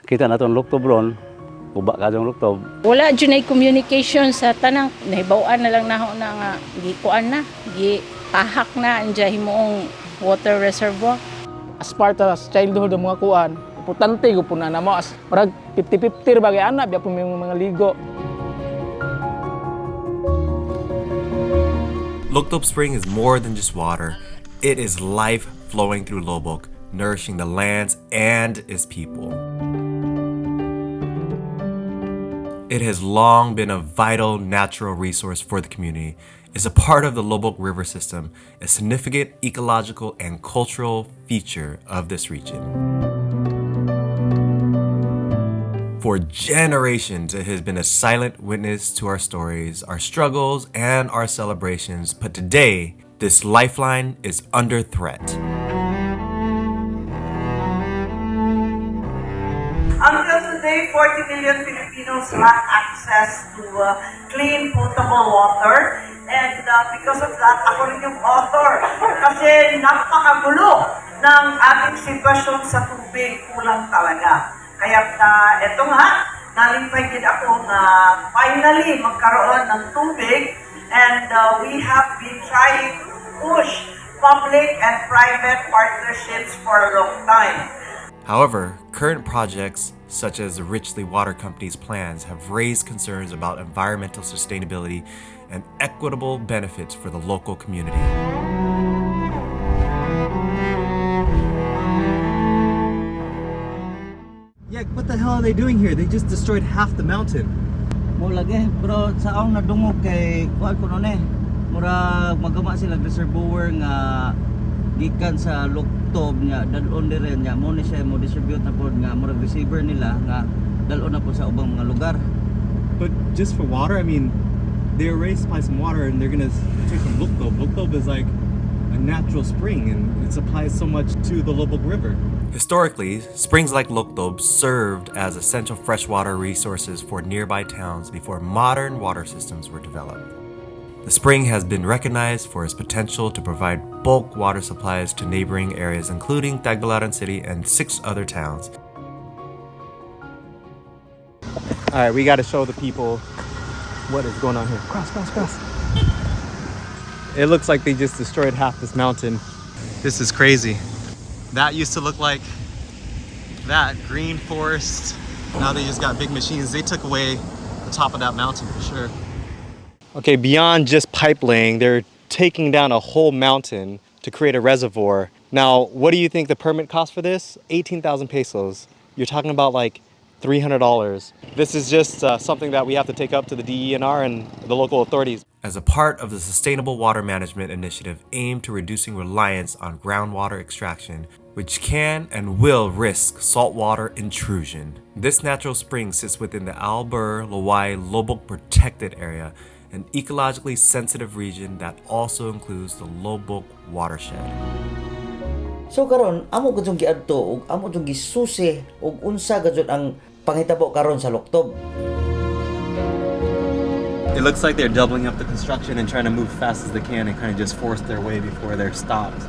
Kita na itong Loctob ron, uba ka itong Loctob. Wala dyan ay communication sa tanang, nahibawaan na lang na na nga, gikuan na, gipahak na, andya himoong water reservoir. As part of childhood ng mga kuan, importante ko po na namo as parang 50-50 bagay anak, biya po may mga ligo. Loctob Spring is more than just water. It is life flowing through Lobok, nourishing the lands and its people. It has long been a vital natural resource for the community. It's a part of the Lobok River system, a significant ecological and cultural feature of this region. For generations, it has been a silent witness to our stories, our struggles, and our celebrations. But today, this lifeline is under threat. Until today, 40 million Filipinos lack access to clean, potable water. And because of that, ako rin yung author. Kasi napakagulo ng ating sitwasyon sa tubig, kulang talaga. Kaya eto nga, nalipay din ako na finally magkaroon ng tubig. And we have been trying to push public and private partnerships for a long time. However, current projects, such as the Richley Water Company's plans, have raised concerns about environmental sustainability and equitable benefits for the local community. Yeah, what the hell are they doing here? They just destroyed half the mountain. Mo lagi, pero sa akong nadungog kay kuan ko noon mura magama sila reservoir nga gikan sa Loctob nya dalon dire nya mo ni siya mo distribute na pod nga mura receiver nila nga dalon na po sa ubang mga lugar. But just for water, I mean, they already supply some water and they're gonna take from Loctob. Loctob is like a natural spring and it supplies so much to the Lobok River. Historically, springs like Loctob served as essential freshwater resources for nearby towns before modern water systems were developed. The spring has been recognized for its potential to provide bulk water supplies to neighboring areas, including Tagbilaran City and 6 other towns. All right, we got to show the people what is going on here. Cross. It looks like they just destroyed half this mountain. This is crazy. That used to look like that green forest. Now they just got big machines. They took away the top of that mountain for sure. Okay, beyond just pipe laying, they're taking down a whole mountain to create a reservoir. Now, what do you think the permit cost for this? 18,000 pesos. You're talking about like $300. This is just something that we have to take up to the DENR and the local authorities. As a part of the Sustainable Water Management Initiative aimed to reducing reliance on groundwater extraction, which can and will risk saltwater intrusion. This natural spring sits within the Albur-Lowai-Lobok Protected Area, an ecologically sensitive region that also includes the Lobok watershed. So karon amo gud giadto ug amo jud gisusi ug unsa gud ang panghitabo karon sa Loctob. It looks like they're doubling up the construction and trying to move fast as they can and kind of just force their way before they're stopped.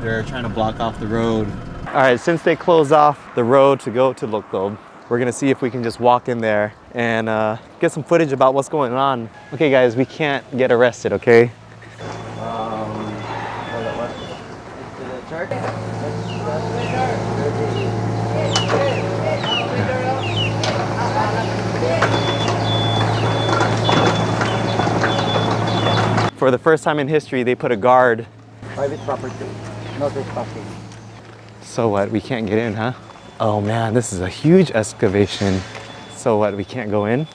They're trying to block off the road. All right, since they closed off the road to go to Loctob, we're gonna see if we can just walk in there and get some footage about what's going on. Okay guys, we can't get arrested, okay? For the first time in history, they put a guard. Private property, not trespassing. So what, we can't get in, huh? Oh man, this is a huge excavation. So what, we can't go in?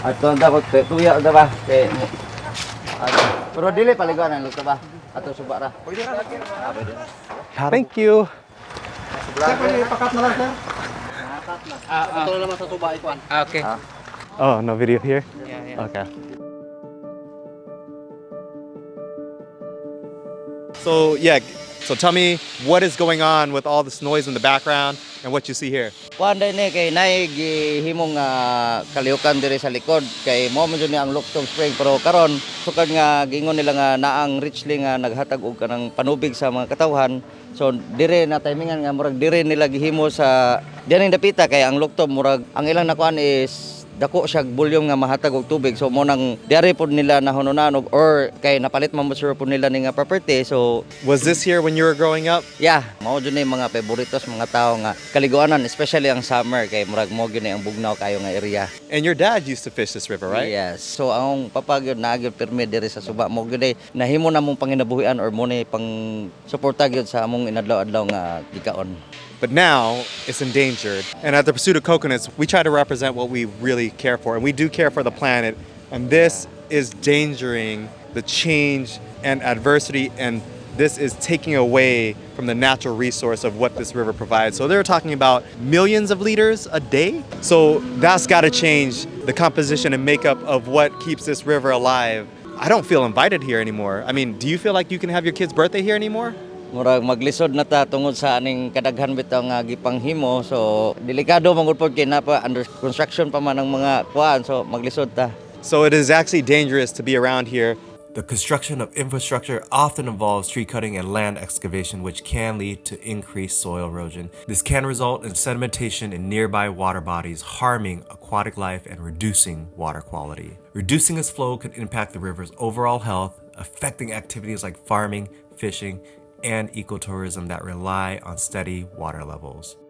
Ato ang dapat tuya da ba kay pero dili paligan ang Loctob ba ato suba ra. Thank you. Okay. Oh, no video here? Yeah. Okay. So yeah, So tell me what is going on with all this noise in the background and what you see here. Kuan day ni kay naay gihimong kalihukan diri sa likod kay mo man ni ang Loctob Spring pero karon sukad nga gingon nila nga naang richly nga naghatag og kanang panubig sa mga katawhan. So dire na timingan nga murag dire nila gihimo sa dining dapita kay ang Loctob murag ang ilang nakuan is dako siya volume nga mahatag og tubig. So mo nang diare pod nila nahununan or kay napalit man mo sure pod nila ning property. So Was this here when you were growing up? yeah, mao jud ni mga favoritos mga tao nga kaliguanan especially ang summer kay murag mo gyud ni ang bugnaw kayo nga area. And your dad used to fish this river, right? Yes. So ang papa gyud naagid permit diri sa suba mo gyud ay nahimo na mong panginabuhian or mo ni pang suporta gyud sa among inadlaw-adlaw nga gikaon. But now it's endangered. And at the Pursuit of Coconuts, we try to represent what we really care for. And we do care for the planet. And this is endangering the change and adversity. And this is taking away from the natural resource of what this river provides. So they're talking about millions of liters a day. So that's got to change the composition and makeup of what keeps this river alive. I don't feel invited here anymore. I mean, do you feel like you can have your kid's birthday here anymore? Murag maglisod na ta tungod sa aning kadaghan bitaw nga gipanghimo. So delikado man gud pod kay napa under construction pa man ang mga kuan. So maglisod ta. So it is actually dangerous to be around here. The construction of infrastructure often involves tree cutting and land excavation, which can lead to increased soil erosion. This can result in sedimentation in nearby water bodies, harming aquatic life and reducing water quality. Reducing its flow could impact the river's overall health, affecting activities like farming, fishing, and ecotourism that rely on steady water levels.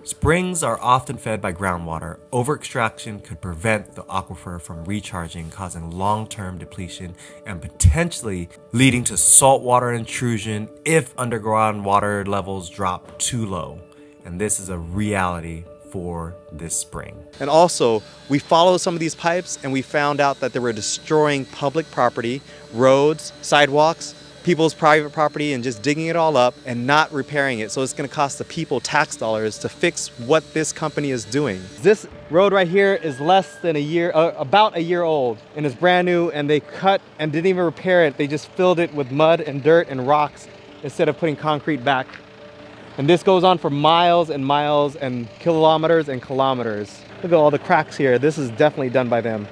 Springs are often fed by groundwater. Over-extraction could prevent the aquifer from recharging, causing long-term depletion and potentially leading to saltwater intrusion if underground water levels drop too low. And this is a reality for this spring. And also, we followed some of these pipes and we found out that they were destroying public property, roads, sidewalks, people's private property, and just digging it all up and not repairing it. So it's going to cost the people tax dollars to fix what this company is doing. This road right here is less than a year, about a year old, and it's brand new, and they cut and didn't even repair it. They just filled it with mud and dirt and rocks instead of putting concrete back. And this goes on for miles and miles and kilometers and kilometers. Look at all the cracks here. This is definitely done by them.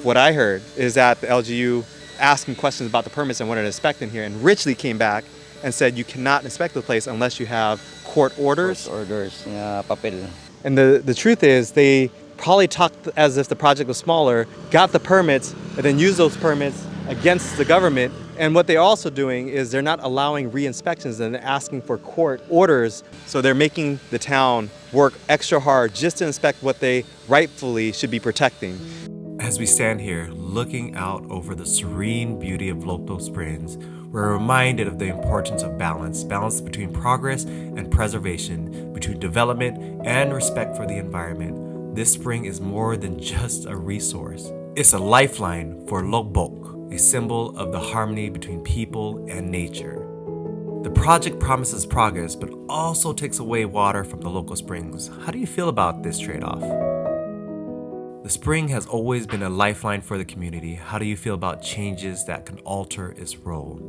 What I heard is that the LGU asked him questions about the permits and wanted to inspect in here, and Richley came back and said you cannot inspect the place unless you have court orders. Court orders nga papel. And the truth is they probably talked as if the project was smaller, got the permits, and then used those permits against the government. And what they're also doing is they're not allowing re-inspections and they're asking for court orders. So they're making the town work extra hard just to inspect what they rightfully should be protecting. As we stand here, looking out over the serene beauty of Loctob Springs, we're reminded of the importance of balance between progress and preservation, between development and respect for the environment. This spring is more than just a resource. It's a lifeline for Locbok, a symbol of the harmony between people and nature. The project promises progress, but also takes away water from the local springs. How do you feel about this trade-off? The spring has always been a lifeline for the community. How do you feel about changes that can alter its role?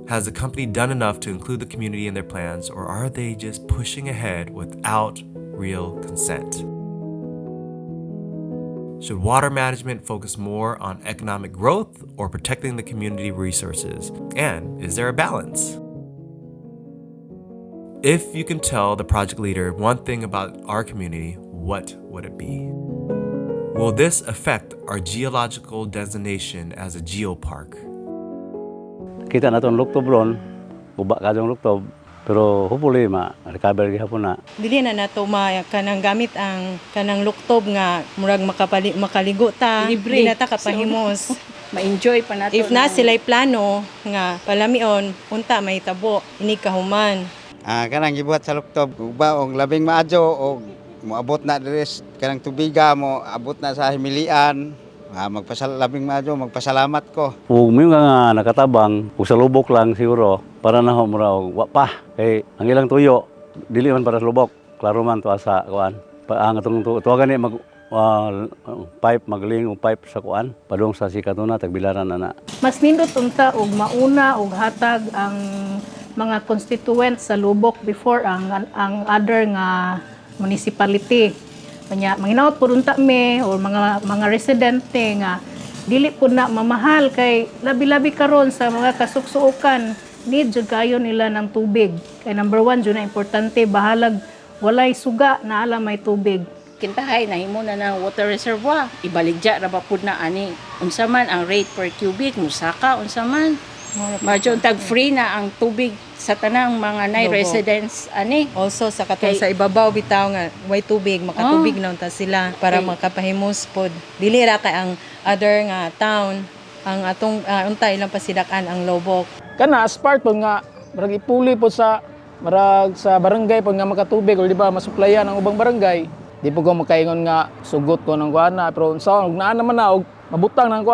Has the company done enough to include the community in their plans, or are they just pushing ahead without real consent? Should water management focus more on economic growth or protecting the community resources? And is there a balance? If you can tell the project leader one thing about our community, what would it be? Will this affect our geological designation as a geopark? Kita na itong Loctob ron, guba ka itong Loctob, pero hopefully ma-recover gihapon na. Dili na nato kanang gamit ang kanang Loctob nga murag makaligo ta, Libre. di na ta kapahimos. Ma-enjoy pa nato. If na sila'y plano nga palamion, unta may tabo, ini kahuman. Kanang gibuhat sa Loctob, uba og labing maadyo og moabot na diri kanang tubiga mo abot na sa himilian. Labing maadyo magpasalamat ko. Kung may nga nakatabang, kung sa lubok lang siguro, para na ho mura og wa pa. Kay ang ilang tuyo, dili man para sa lubok. Klaro man to asa kuan. Ang atong tuwagan ni pipe magaling o pipe sa kuan padung sa sikatuna tagbilaran ana. Mas nindot unta og mauna og hatag ang mga constituents sa Lubok before ang other nga municipality. Kanya manginaot pud unta me or mga residente nga dili pud na mamahal kay labi-labi karon sa mga kasuksuokan need jud kayo nila ng tubig. Kay number 1 jud na importante bahalag walay suga na ala may tubig. Kintahay nahimo na ng water reservoir, ibaligya ra ba pud na ani. Unsa man ang rate per cubic musaka unsa man. Medyo tag free na ang tubig sa tanang mga nay residents ani. Also sa katong sa ibabaw bitaw nga way tubig makatubig na unta sila para makapahimos pod. Dili ra kay ang other nga town ang atong unta ilang pasidakan ang Lobok. Kana as part po nga marag ipuli po sa marag sa barangay po nga makatubig o di ba masuplayan ang ubang barangay. Di po ko makaingon nga sugot ko ng kuana pero unsa naa naman na og mabutang na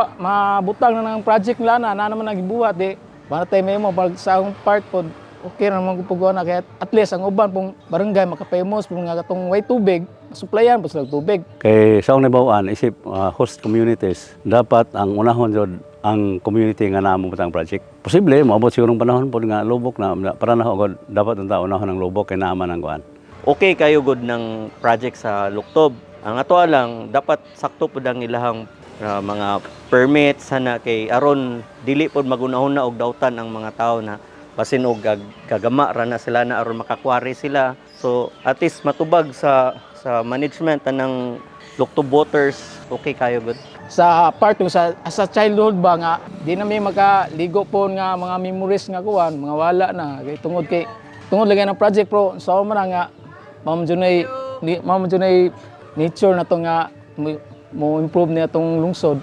ng project nila na naman nagibuhat di para tayo may mo pag sa akong part po okay na naman po na kaya at least ang uban pong barangay makapayos po nga katong way tubig suplayan po sila tubig. Kay sa akong nabawaan isip host communities dapat ang unahon jud ang community nga naamo ang project. Posible moabot siguro ng panahon pod nga Lubok na para na og dapat unta unahon ng Lubok kay naaman ang kuan. Okay kayo good ng project sa Loctob. Ang ato lang dapat sakto pud ang ilahang mga permits sana kay aron dili pod magunahon og dautan ang mga tao na basin og gagama ra na sila na aron makakwari sila. So at least matubag sa management ng Loctob waters okay kayo good. Sa part sa childhood ba nga di na may makaligo po nga mga memories nga kuan mga wala na kay tungod lagi ng project pro so man nga ma'am junay nature na to nga mo improve niya tong lungsod.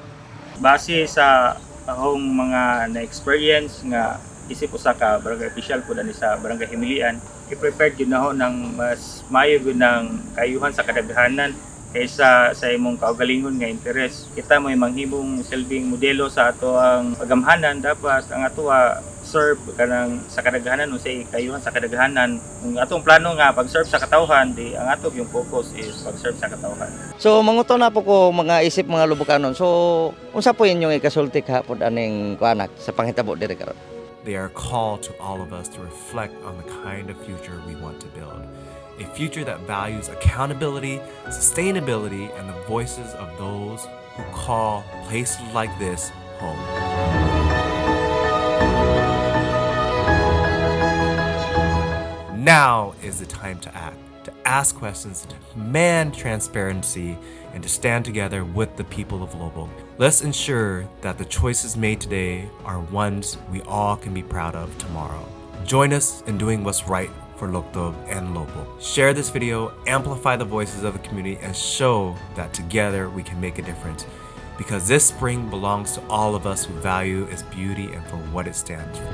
Base sa akong mga na-experience nga isip usa ka barangay official po dani sa barangay Himilian, i-prepare gyud na ho ng mas maayo gyud ng kayuhan sa kadaghanan kaysa sa imong kaugalingon nga interes. Kita mo manghimong silbing modelo sa ato ang pagamhanan dapat ang ato serve kanang sa kadaghanan usay kayuhan sa kadaghanan. Ang atong plano nga pag-serve sa katawhan di ang ato yung focus is pag-serve sa katawhan. So manguto na po ko mga isip mga Lubokanon. So unsa po inyong ikasulti hapon aning kuanak sa panghitabo diri karon? They are a call to all of us to reflect on the kind of future we want to build. A future that values accountability, sustainability, and the voices of those who call places like this home. Now is the time to act, to ask questions, to demand transparency, and to stand together with the people of Lobok. Let's ensure that the choices made today are ones we all can be proud of tomorrow. Join us in doing what's right for Loctob and Lobok. Share this video, amplify the voices of the community, and show that together we can make a difference. Because this spring belongs to all of us who value its beauty and for what it stands for.